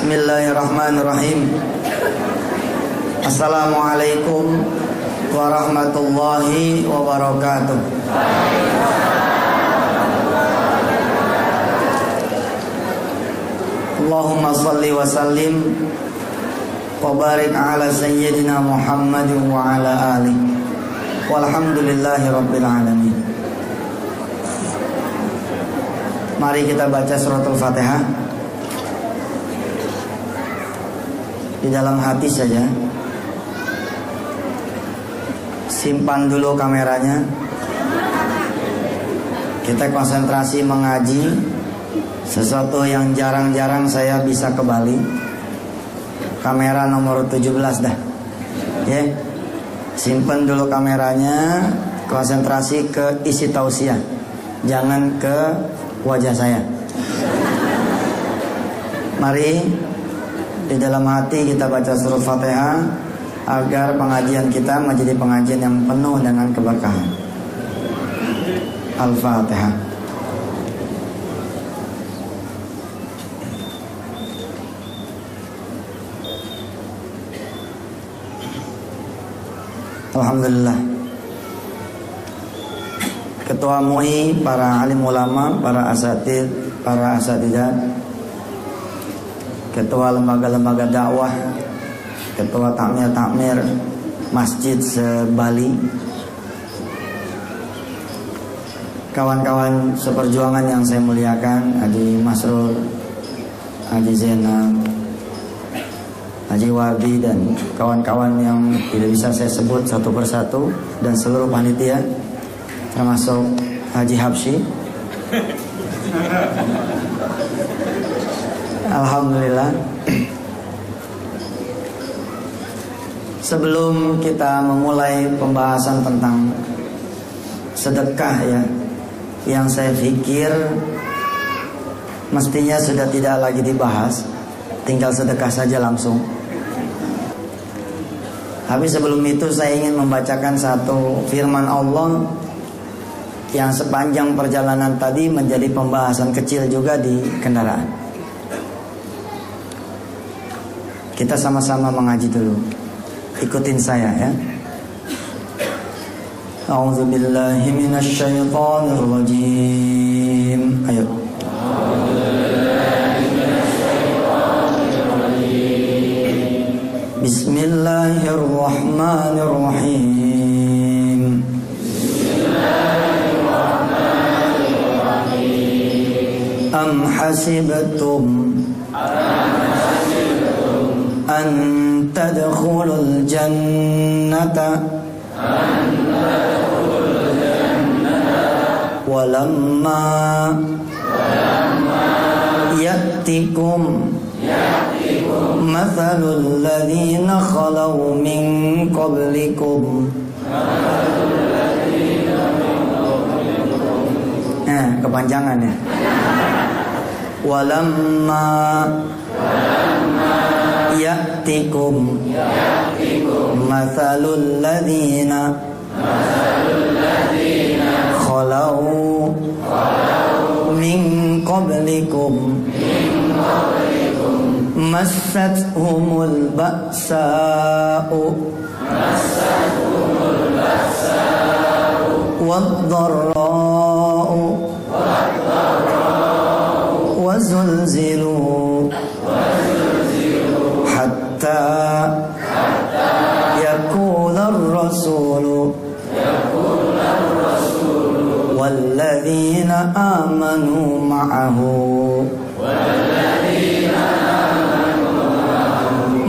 Bismillahirrahmanirrahim. Assalamualaikum warahmatullahi wabarakatuh. Allahumma salli wa sallim wa barik ala sayyidina Muhammadin wa ala alihi walhamdulillahi rabbil alamin. Mari kita baca suratul Fatihah di dalam hati saja. Simpan dulu kameranya. Kita konsentrasi mengaji sesuatu yang jarang-jarang saya bisa ke Bali. Kamera nomor 17 dah. Ya. Simpan dulu kameranya, konsentrasi ke isi tausiah. Jangan ke wajah saya. Mari di dalam hati kita baca surah Fatihah agar pengajian kita menjadi pengajian yang penuh dengan keberkahan. Al-Fatihah. Alhamdulillah. Ketua MUI, para alim ulama, para asatid, para asatidah, ketua lembaga-lembaga dakwah, ketua takmir masjid se-Bali, kawan-kawan seperjuangan yang saya muliakan, Haji Masrur, Haji Zainal, Haji Wabi, dan kawan-kawan yang tidak bisa saya sebut satu persatu, dan seluruh panitia termasuk Haji Habsyi. Alhamdulillah. Sebelum kita memulai pembahasan tentang sedekah ya, yang saya pikir mestinya sudah tidak lagi dibahas, tinggal sedekah saja langsung. Tapi sebelum itu saya ingin membacakan satu firman Allah yang sepanjang perjalanan tadi menjadi pembahasan kecil juga di kendaraan. Kita sama-sama mengaji dulu. Ikutin saya ya. A'udzubillahi minasyaitonirrajim. Ayo. Bismillahirrahmanirrahim. Am hasibtum an tadkhulul jannata walamma ya'tikum mathalul ladzina khalau min qablikum. Kepanjangan ya. Walamma ya'tikum mathalul ladzina khalau min qablikum massathumul ba'sa'u wad-dharra'u wa zulzilu hatta yaqula ar-rasulu walladzina amanu ma'ahu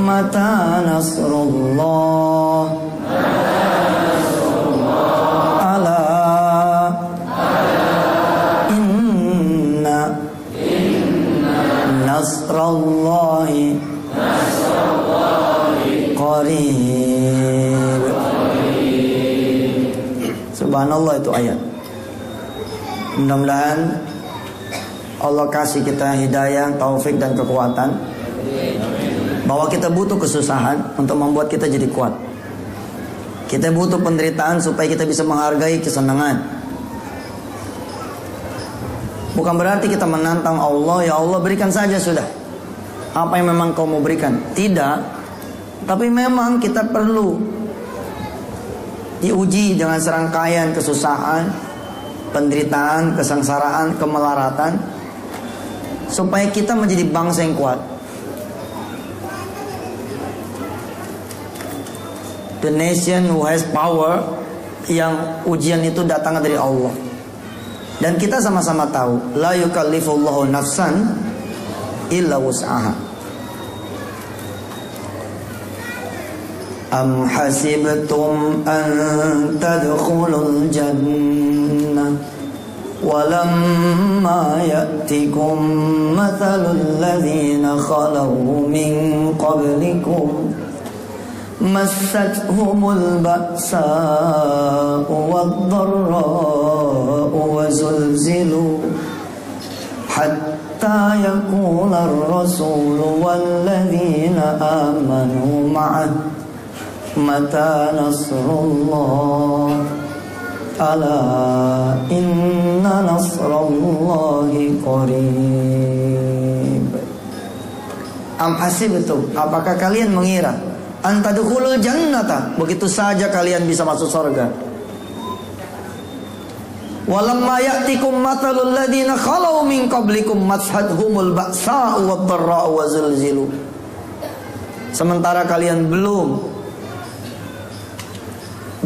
mata nasrullah ala inna nasrallahi qarib. Subhanallah, itu ayat. Mudah-mudahan Allah kasih kita hidayah, taufik dan kekuatan, bahwa kita butuh kesusahan untuk membuat kita jadi kuat. Kita butuh penderitaan supaya kita bisa menghargai kesenangan. Bukan berarti kita menantang Allah, ya Allah berikan saja sudah. apa yang memang kau mau berikan. Tidak. Tapi memang kita perlu diuji dengan serangkaian kesusahan, penderitaan, kesengsaraan, kemelaratan, supaya kita menjadi bangsa yang kuat. The nation who has power, yang ujian itu datang dari Allah. Dan kita sama-sama tahu, la yukallifullahu nafsan illa wus'aha. Am hasibtum an tadkhulul jannah walamma ya'tikum mathalul ladzina khalaw min qablikum massatuhumul ba'sa'u wad-dharra'u wa zulzilu hatta yaqula ar-rasulu walladzina amanu ma'ah mata nasrullah ala inna nasrallahi qarib. Am hasibtum, apakah kalian mengira antadkhulul jannata, begitu saja kalian bisa masuk surga. Walamma ya'tikum mathalul ladzina khalau min qablikum masadhumul ba'sa'u wad-dharra'u wa zulzilu. Sementara kalian belum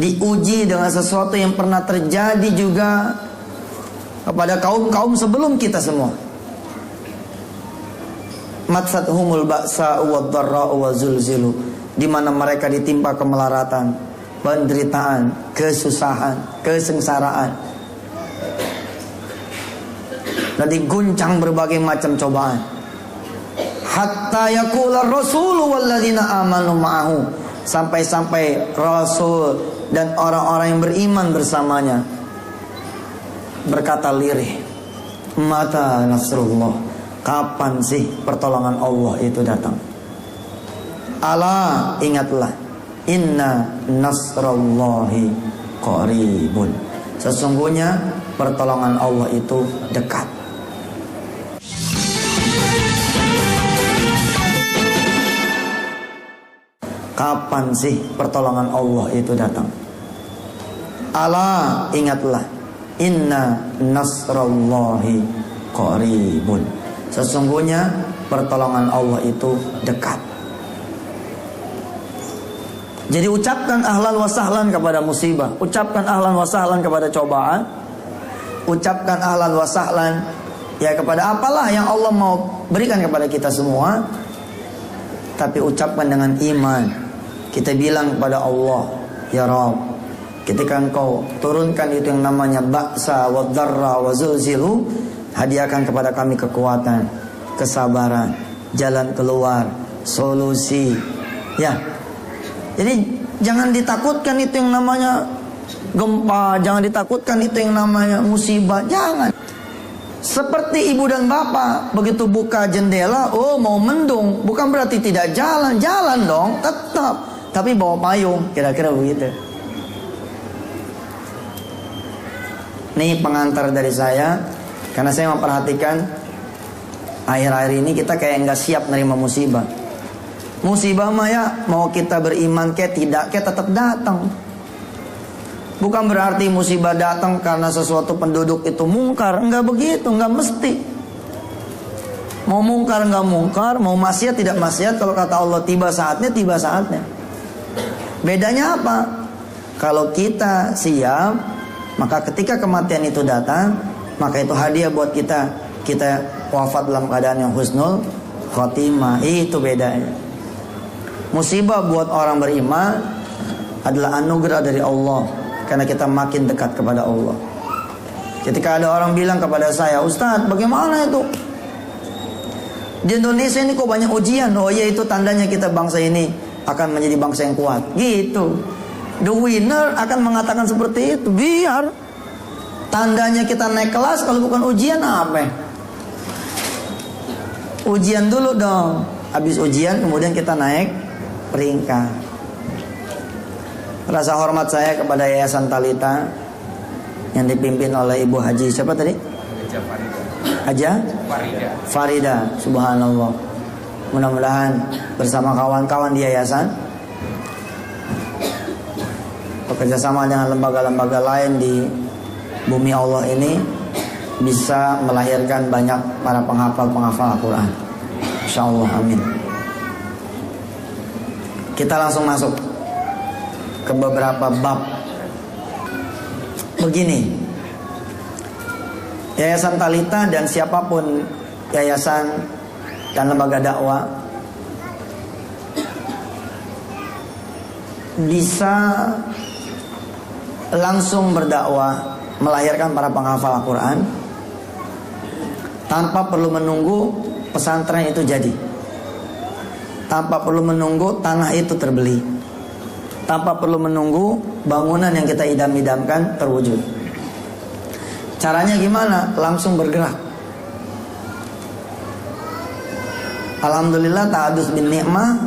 diuji dengan sesuatu yang pernah terjadi juga kepada kaum-kaum sebelum kita semua. Masadhumul ba'sa'u wad-dharra'u wa zulzilu, di mana mereka ditimpa kemelaratan, penderitaan, kesusahan, kesengsaraan, dan diguncang berbagai macam cobaan. Hatta yaqula ar-rasulu walladzina amanu ma'ahu, sampai-sampai Rasul dan orang-orang yang beriman bersamanya berkata lirih, mata nasrullah, kapan sih pertolongan Allah itu datang? Ala, ingatlah, inna nasrallahi qaribun, sesungguhnya pertolongan Allah itu dekat. Kapan sih pertolongan Allah itu datang? Ala, ingatlah, inna nasrallahi qaribun, sesungguhnya pertolongan Allah itu dekat. Jadi ucapkan ahlan wa sahlan kepada musibah, ucapkan ahlan wa sahlan kepada cobaan, ucapkan ahlan wa sahlan ya kepada apalah yang Allah mau berikan kepada kita semua. Tapi ucapkan dengan iman. Kita bilang kepada Allah, ya Rabb, ketika Engkau turunkan itu yang namanya ba'sa wa dharra wa zulzilu, hadiahkan kepada kami kekuatan, kesabaran, jalan keluar, solusi. Ya. Jadi jangan ditakutkan itu yang namanya gempa, jangan ditakutkan itu yang namanya musibah, jangan. Seperti ibu dan bapak begitu buka jendela, oh mau mendung, bukan berarti tidak jalan, jalan dong, tetap. Tapi bawa payung, kira-kira begitu. Ini pengantar dari saya, karena saya memperhatikan akhir-akhir ini kita kayak nggak siap nerima musibah. Musibah mah ya, mau kita beriman kayak tidak, kayak tetap datang. Bukan berarti musibah datang karena sesuatu penduduk itu mungkar, enggak begitu, enggak mesti. Mau mungkar enggak mungkar, mau maksiat tidak maksiat, kalau kata Allah tiba saatnya, tiba saatnya. Bedanya apa? Kalau kita siap, maka ketika kematian itu datang, maka itu hadiah buat kita. Kita wafat dalam keadaan yang husnul khotimah. Itu bedanya. Musibah buat orang beriman adalah anugerah dari Allah, karena kita makin dekat kepada Allah. Ketika ada orang bilang kepada saya, Ustadz bagaimana itu? Di Indonesia ini kok banyak ujian. Oh iya, itu tandanya kita bangsa ini akan menjadi bangsa yang kuat. Gitu. The winner akan mengatakan seperti itu. Biar tandanya kita naik kelas, kalau bukan ujian apa? Ujian dulu dong. Habis ujian kemudian kita naik peringkat. Rasa hormat saya kepada Yayasan Talita yang dipimpin oleh Ibu Haji siapa tadi? Haja Farida. Subhanallah. Mudah-mudahan bersama kawan-kawan di yayasan, bekerja sama dengan lembaga-lembaga lain di bumi Allah ini, bisa melahirkan banyak para penghafal Al-Quran. InsyaAllah, amin. Kita langsung masuk ke beberapa bab. Begini, Yayasan Talita dan siapapun yayasan dan lembaga dakwah bisa langsung berdakwah, melahirkan para penghafal Al-Quran tanpa perlu menunggu pesantren itu jadi, tanpa perlu menunggu tanah itu terbeli, tanpa perlu menunggu bangunan yang kita idam-idamkan terwujud. Caranya gimana? Langsung bergerak. Alhamdulillah, ta'adus bin ni'mah,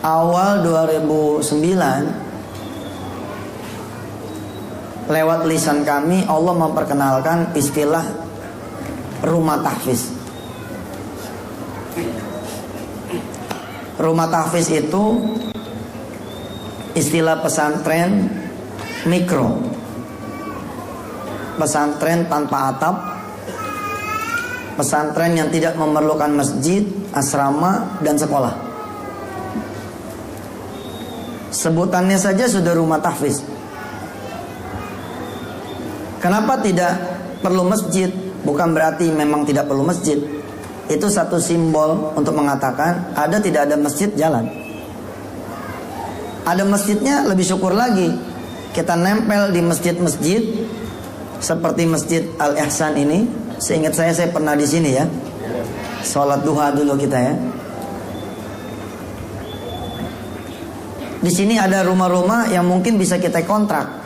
awal 2009 lewat lisan kami Allah memperkenalkan istilah rumah tahfiz. Rumah tahfiz itu istilah pesantren mikro, pesantren tanpa atap, pesantren yang tidak memerlukan masjid, asrama, dan sekolah. Sebutannya saja sudah rumah tahfiz. Kenapa tidak perlu masjid? Bukan berarti memang tidak perlu masjid. Itu satu simbol untuk mengatakan ada tidak ada masjid jalan. Ada masjidnya lebih syukur lagi. Kita nempel di masjid-masjid seperti Masjid Al-Ihsan ini. Seingat saya pernah di sini ya. Sholat duha dulu kita ya. Di sini ada rumah-rumah yang mungkin bisa kita kontrak.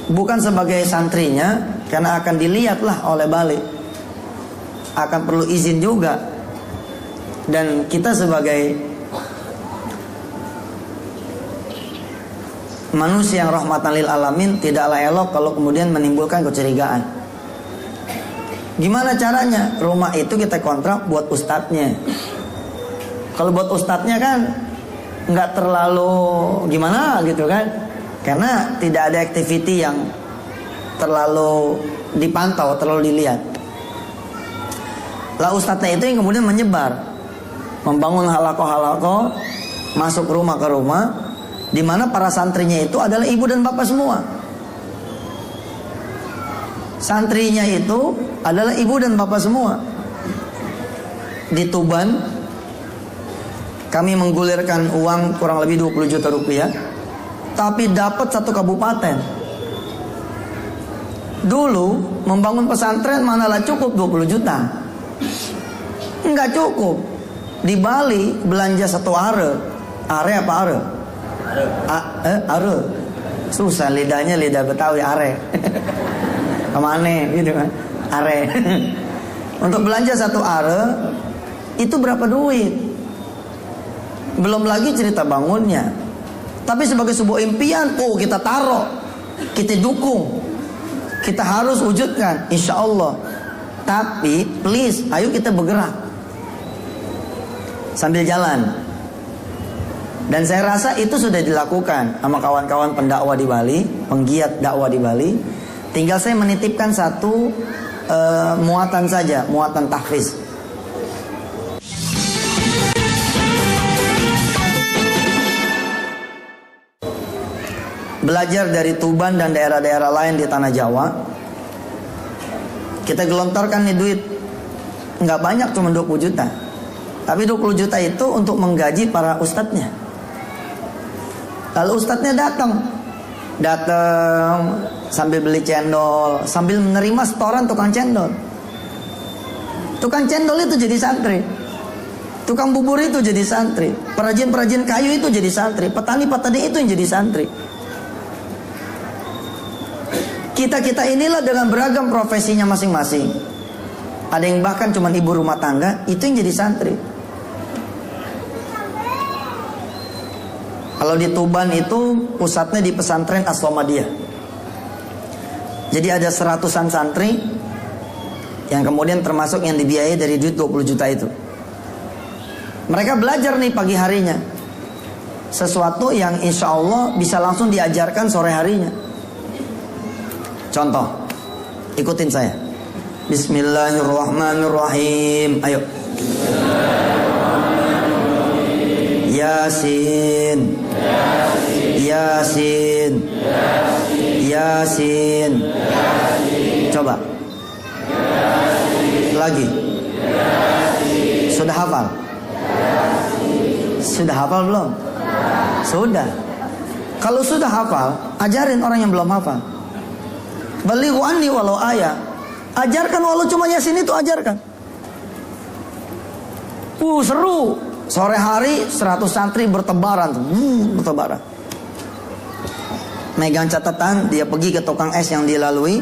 Bukan sebagai santrinya, karena akan dilihatlah oleh balik. Akan perlu izin juga. Dan kita sebagai manusia yang rahmatan lil alamin, tidaklah elok kalau kemudian menimbulkan kecurigaan. Gimana caranya? Rumah itu kita kontrak buat ustadznya. Kalau buat ustadznya kan nggak terlalu gimana gitu kan, karena tidak ada activity yang terlalu dipantau, terlalu dilihat. Lah ustadznya itu yang kemudian menyebar, membangun halaqah-halaqah, masuk rumah ke rumah, di mana para santrinya itu adalah ibu dan bapak semua. Santrinya itu adalah ibu dan bapak semua. Di Tuban kami menggulirkan uang kurang lebih 20 juta rupiah, tapi dapat satu kabupaten. Dulu membangun pesantren manalah cukup 20 juta. Enggak cukup. Di Bali belanja satu are. Are apa are? Are. Susah lidahnya, lidah Betawi are. Kemana gitu kan? Are. Untuk belanja satu are itu berapa duit? Belum lagi cerita bangunnya. Tapi sebagai sebuah impian, kita taruh, kita dukung, kita harus wujudkan, insya Allah. Tapi please, ayo kita bergerak sambil jalan. Dan saya rasa itu sudah dilakukan sama kawan-kawan pendakwah di Bali, penggiat dakwah di Bali. Tinggal saya menitipkan satu muatan saja, muatan tahfiz. Belajar dari Tuban dan daerah-daerah lain di tanah Jawa. Kita gelontorkan nih duit, nggak banyak, cuma 20 juta. Tapi 20 juta itu untuk menggaji para ustadznya. Lalu ustadznya datang sambil beli cendol, sambil menerima setoran tukang cendol. Tukang cendol itu jadi santri, tukang bubur itu jadi santri, perajin-perajin kayu itu jadi santri, petani-petani itu yang jadi santri. Kita inilah dengan beragam profesinya masing-masing. Ada yang bahkan cuma ibu rumah tangga, itu yang jadi santri. Kalau di Tuban itu pusatnya di pesantren As-Samadiyah. Jadi ada 100-an santri yang kemudian termasuk yang dibiayai dari duit 20 juta itu. Mereka belajar nih pagi harinya sesuatu yang insya Allah bisa langsung diajarkan sore harinya. Contoh, ikutin saya. Bismillahirrahmanirrahim. Ayo. Yasin. Yasin. Yasin. Coba. Lagi. Sudah hafal? Sudah hafal belum? Sudah. Kalau sudah hafal, ajarin orang yang belum hafal. Balighu anni walau ayat. Ajarkan walau cuma Yasin itu, ajarkan. Seru. Sore hari 100 santri bertebaran tuh. Bertebaran. Megang catatan, dia pergi ke tukang es yang dilalui.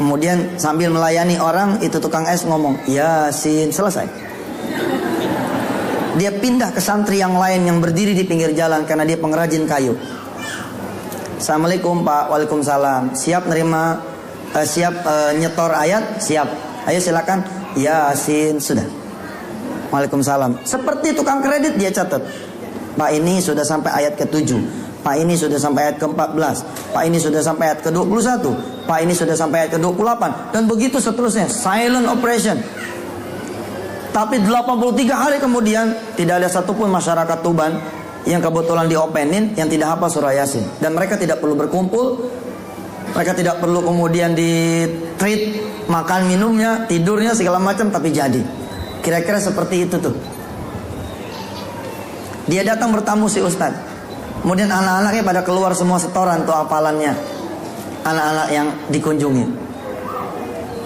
Kemudian sambil melayani orang, itu tukang es ngomong Yasin, selesai. Dia pindah ke santri yang lain yang berdiri di pinggir jalan karena dia pengrajin kayu. Assalamualaikum Pak. Waalaikumsalam. Siap nerima, nyetor ayat? Siap. Ayo silakan. Yasin. Sudah. Waalaikumsalam. Seperti tukang kredit dia catat. Pak ini sudah sampai ayat ke-7. Pak ini sudah sampai ayat ke-14. Pak ini sudah sampai ayat ke-21. Pak ini sudah sampai ayat ke-28. Dan begitu seterusnya. Silent operation. Tapi 83 hari kemudian tidak ada satupun masyarakat Tuban yang kebetulan diopenin yang tidak hafal surah Yasin. Dan mereka tidak perlu berkumpul, mereka tidak perlu kemudian di treat makan minumnya, tidurnya segala macam, tapi jadi. Kira-kira seperti itu tuh. Dia datang bertamu si Ustadz. Kemudian anak-anaknya pada keluar semua setoran tuh hafalannya. Anak-anak yang dikunjungi.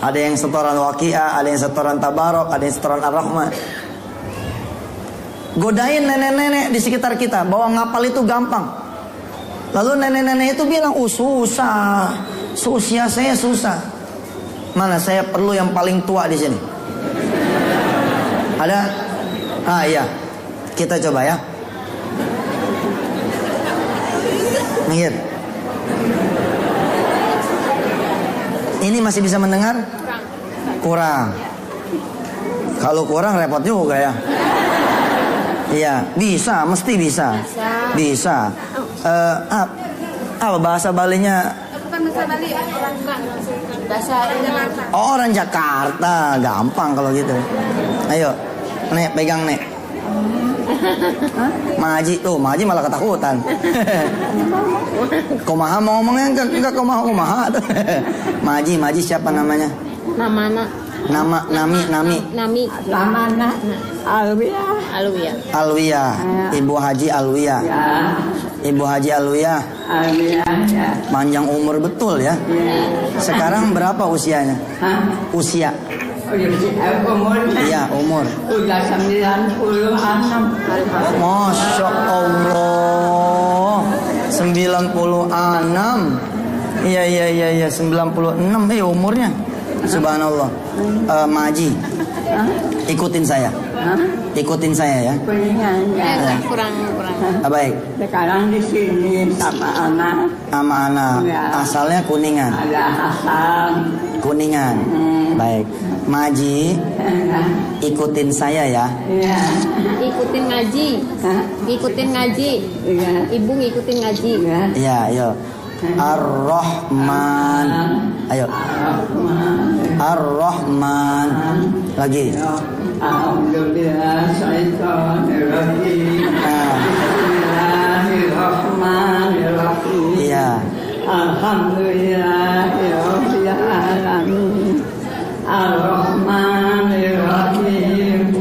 Ada yang setoran Waqiah, ada yang setoran Tabarok, ada yang setoran Ar-Rahman. Godain nenek-nenek di sekitar kita bahwa ngapal itu gampang. Lalu nenek-nenek itu bilang, susah, seusia saya susah. Mana saya perlu yang paling tua di sini? Ada? Iya. Kita coba ya. Minggir. Ini masih bisa mendengar? Kurang. Kalau kurang repot juga ya. Iya, bisa, mesti bisa. Bisa. Apa bahasa Balinya? Bukan bahasa Bali, bahasa Jakarta. Oh, orang Jakarta, gampang kalau gitu. Ayo, Nek, pegang Nek. Maji tuh, Maji malah ketakutan. Kumaha mau ngomongnya enggak kumaha. Maji siapa namanya? Nami. Lamana. Alwiyah. Ibu Haji Alwiyah. Ibu Haji Alwiyah. Panjang umur betul ya. Sekarang berapa usianya? Usia. Iya, umur. Udah 96. Masya Allah. 96. Iya 96 umurnya. Subhanallah. Maji. Ikutin saya. Ikutin saya ya. Kurang. Baik. Sekarang di sini sama anak. Sama anak. Ya. Asalnya Kuningan. Ada Hasan. Kuningan. Baik. Maji, ikutin saya ya. Iya. Ikutin ngaji. Ikutin ngaji. Iya. Ibu ngikutin ngaji. Iya, ayo. Ar-Rahman. Ayo. Ar-Rahman. Lagi. Alhamdulillah, Syaitanirrahim. Bismillahirrahmanirrahim. Iya. Alhamdulillahirabbil alamin. Ar-Rahmanir-Rahim.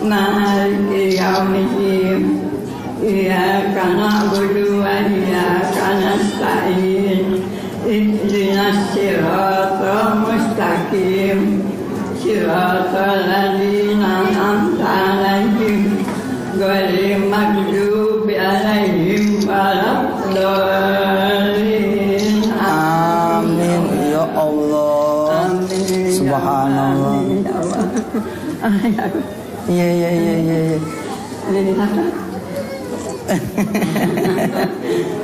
Maliki yaumiddin. Iyyaka na'budu wa iyyaka nasta'in. Ihdinas siratal mustaqim. Siratal ladzina an'amta 'alaihim ghairil maghdubi 'alaihim waladdallin. Amin ya Allah. Amin. Subhanallah. Iya.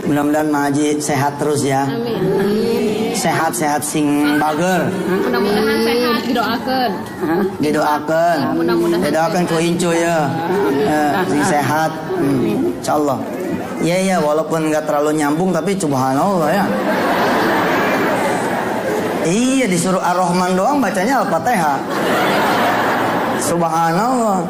Mudah-mudahan Maji sehat terus ya. Amin. sehat-sehat sing bager. Mudah-mudahan sehat didoakan. Didoakan. Mudah-mudahan Didoakan ku incu ya. Sing sehat. Insyaallah. Iya walaupun nggak terlalu nyambung tapi subhanallah ya. Iya disuruh Ar-Rahman doang bacanya Al-Fatihah. Subhanallah.